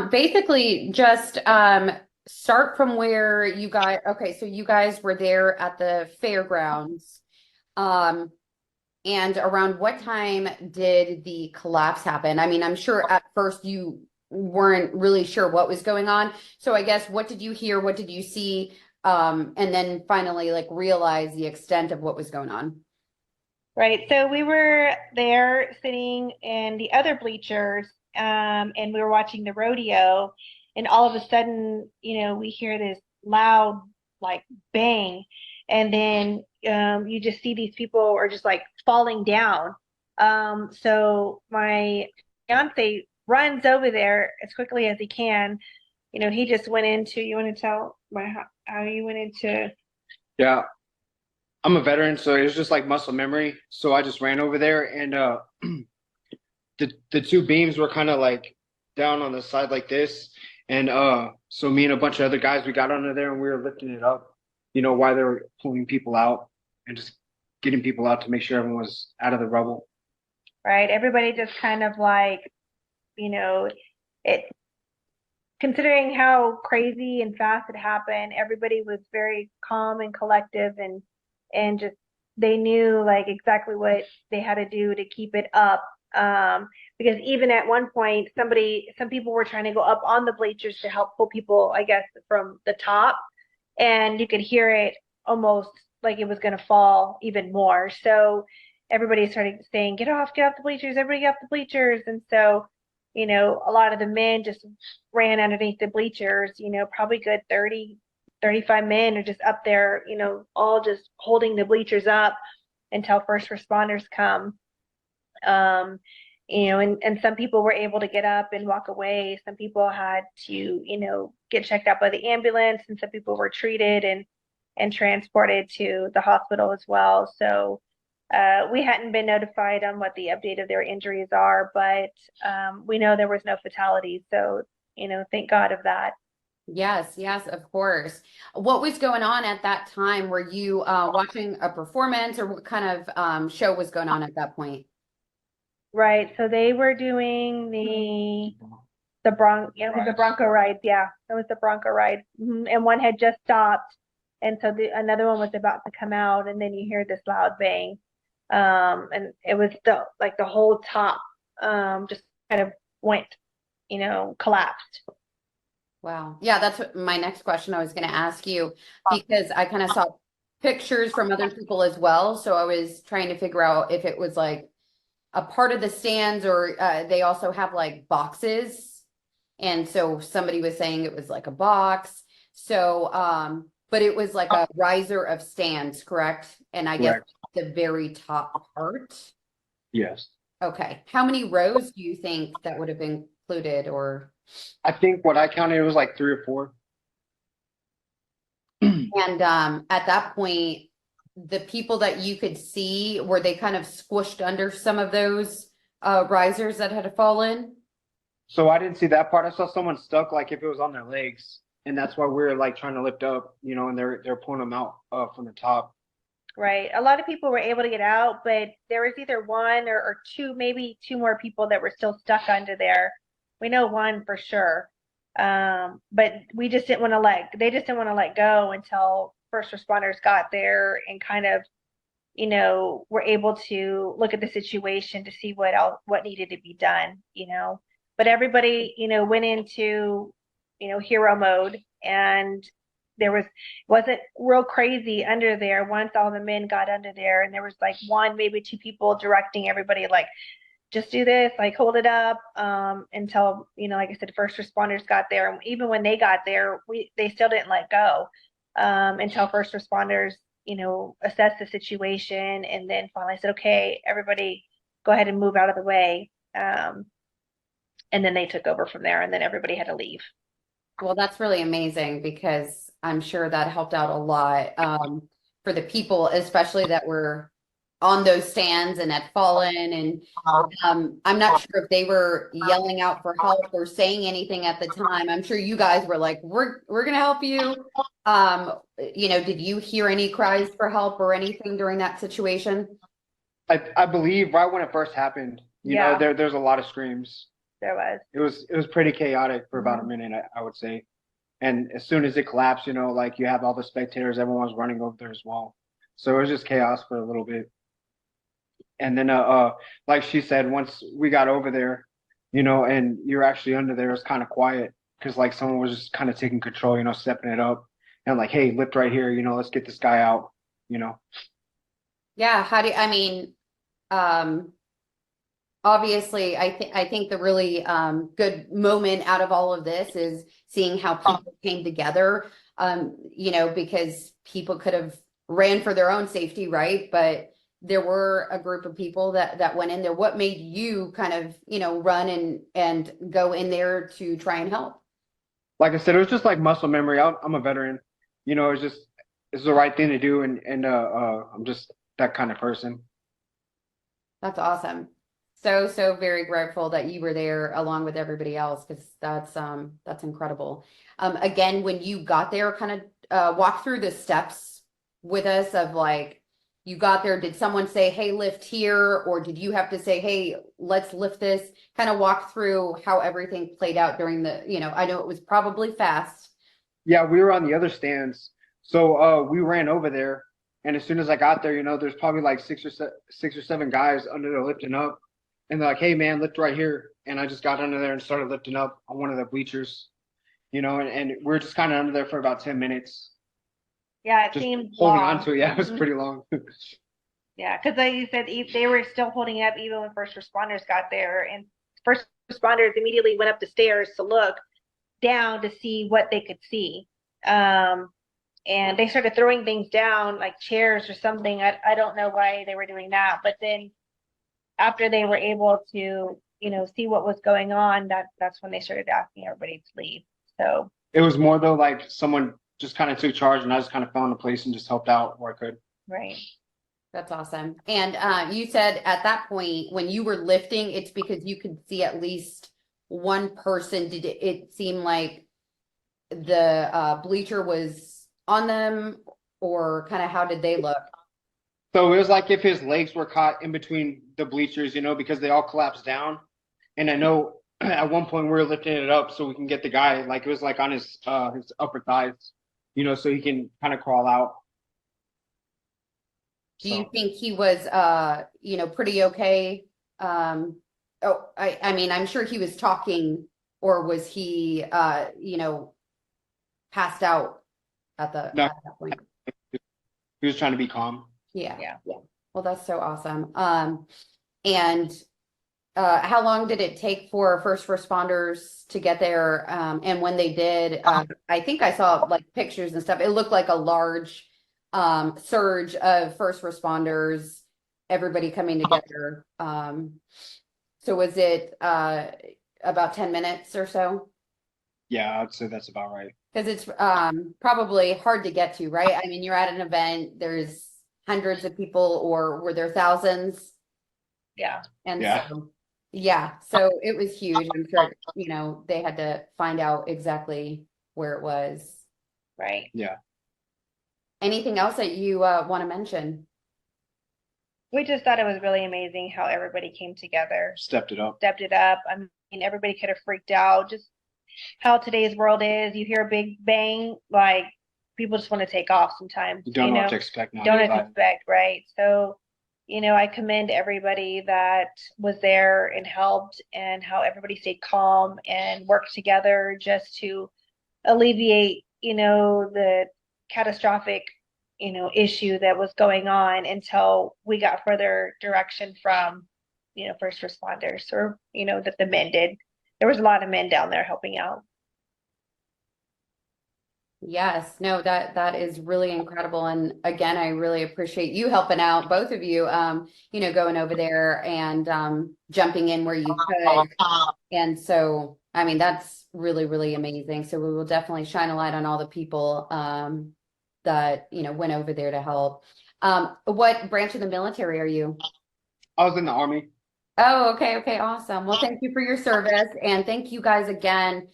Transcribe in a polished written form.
basically just start from where you guys, okay, so you guys were there at the fairgrounds. Um, and around what time did the collapse happen? I mean, I'm sure at first you weren't really sure what was going on. So I guess what did you hear? What did you see? And then finally like realize the extent of what was going on. Right. So we were there sitting in the other bleachers, and we were watching the rodeo, and all of a sudden, we hear this loud, like bang, and then you just see these people are just like falling down. So my fiance runs over there as quickly as he can. He just went into, you want to tell how you went into? Yeah, I'm a veteran, so it was just like muscle memory. So I just ran over there, and the two beams were kind of like down on the side like this, and so me and a bunch of other guys, we got under there and we were lifting it up, while they were pulling people out and just getting people out to make sure everyone was out of the rubble. Right. Everybody just kind of like, it considering how crazy and fast it happened, everybody was very calm and collective and just they knew like exactly what they had to do to keep it up. Because even at one point, some people were trying to go up on the bleachers to help pull people, I guess, from the top, and you could hear it almost like it was going to fall even more. So everybody started saying, get off the bleachers, everybody get off the bleachers. And so, a lot of the men just ran underneath the bleachers, probably good 30, 35 men are just up there, all just holding the bleachers up until first responders come. And some people were able to get up and walk away. Some people had to, get checked out by the ambulance, and some people were treated and transported to the hospital as well. So we hadn't been notified on what the update of their injuries are, but we know there was no fatalities. So, thank God of that. Yes, yes, of course. What was going on at that time? Were you watching a performance or what kind of show was going on at that point? Right. So they were doing the Bronco rides. Yeah, it was the Bronco ride. And one had just stopped, and so another one was about to come out, and then you hear this loud bang. And it was the whole top just kind of went, collapsed. Wow. Yeah, that's what my next question I was going to ask you because I kind of saw pictures from other people as well. So I was trying to figure out if it was like a part of the stands or they also have like boxes. And so somebody was saying it was like a box. So, but it was like a riser of stands, correct? And I guess Correct. the very top part. Yes. Okay. How many rows do you think that would have been included or? I think what I counted, it was like three or four. And at that point, the people that you could see, were they kind of squished under some of those risers that had fallen? So I didn't see that part. I saw someone stuck like if it was on their legs. And that's why we were like trying to lift up, and they're pulling them out from the top. Right. A lot of people were able to get out, but there was either one or two, maybe two more people that were still stuck under there. We know one for sure. But they just didn't want to let go until first responders got there and kind of, were able to look at the situation to see what needed to be done. But everybody, went into, hero mode, and wasn't real crazy under there once all the men got under there, and there was like one, maybe two people directing everybody like just do this, like hold it up, until, like I said, first responders got there. And even when they got there, they still didn't let go, until first responders, assessed the situation and then finally said, okay, everybody go ahead and move out of the way. And then they took over from there, and then everybody had to leave. Well, that's really amazing because I'm sure that helped out a lot for the people, especially that were on those stands and had fallen. And I'm not sure if they were yelling out for help or saying anything at the time. I'm sure you guys were like, we're gonna help you. Did you hear any cries for help or anything during that situation? I believe right when it first happened, Yeah. there's a lot of screams. There was. It was pretty chaotic for about a minute, I would say. And as soon as it collapsed, you know, like you have all the spectators, everyone was running over there as well. So it was just chaos for a little bit. And then like she said, once we got over there, you know, and you're actually under there, it's kind of quiet because like someone was just kind of taking control, you know, stepping it up and like, hey, lift right here, you know, let's get this guy out, you know. Yeah, I mean, obviously, I think the really good moment out of all of this is seeing how people came together. You know, because people could have ran for their own safety, right? But there were a group of people that went in there. What made you kind of, you know, run and go in there to try and help? Like I said, it was just like muscle memory. I'm a veteran, you know, it's the right thing to do, and I'm just that kind of person. That's awesome. So very grateful that you were there along with everybody else, because that's incredible. Again, when you got there, kind of walk through the steps with us of like, you got there, did someone say, hey, lift here? Or did you have to say, hey, let's lift this? Kind of walk through how everything played out during the, you know, I know it was probably fast. Yeah, we were on the other stands, so we ran over there, and as soon as I got there, you know, there's probably like six or seven guys under there lifting up, and they're like, "Hey, man, lift right here," and I just got under there and started lifting up on one of the bleachers, you know, and we're just kind of under there for about 10 minutes, Yeah, it just seemed holding long. on to it. Yeah, it was Mhm. pretty long. Yeah, because like you said, they were still holding up even when first responders got there, and first responders immediately went up the stairs to look down to see what they could see. And they started throwing things down, like chairs or something. I don't know why they were doing that, but then after they were able to, you know, see what was going on, that's when they started asking everybody to leave. So It was more though like someone just kind of took charge, and I just kind of fell into place and just helped out where I could. right. That's awesome. And you said at that point when you were lifting, it's because you could see at least one person. Did it seem like the bleacher was on them, or kind of how did they look? So it was like if his legs were caught in between the bleachers, you know, because they all collapsed down. And I know at one point we were lifting it up so we can get the guy, like it was like on his upper thighs, you know, so he can kind of crawl out. Do you So think he was you know, pretty okay? Oh, I mean, I'm sure he was talking, or was he you know, passed out no, at that point? he was trying to be calm. Yeah. Yeah. Well, that's so awesome. And how long did it take for first responders to get there? And when they did, I think I saw like pictures and stuff. It looked like a large surge of first responders, everybody coming together. So was it about 10 minutes or so? Yeah, I'd say that's about right. Because it's probably hard to get to, right? I mean, you're at an event, there's hundreds of people, or were there thousands? Yeah. And Yeah. so, yeah, so it was huge. I'm sure, you know, they had to find out exactly where it was. Right. Yeah. Anything else that you want to mention? We just thought it was really amazing how everybody came together, Stepped it up. stepped it up. I mean, everybody could have freaked out. Just how today's world is. You hear a big bang, like people just want to take off sometimes. You don't know know, what to expect now. don't know what to expect, right? So, you know, I commend everybody that was there and helped, and how everybody stayed calm and worked together just to alleviate, you know, the catastrophic, you know, issue that was going on until we got further direction from, you know, first responders, or, you know, that the men did. There was a lot of men down there helping out. Yes, no, that is really incredible. And again, I really appreciate you helping out, both of you, you know, going over there and jumping in where you could. And so, I mean, that's really, really amazing. So we will definitely shine a light on all the people that, you know, went over there to help. What branch of the military are you? I was in the Army. Oh, okay, awesome. Well, thank you for your service, and thank you guys again.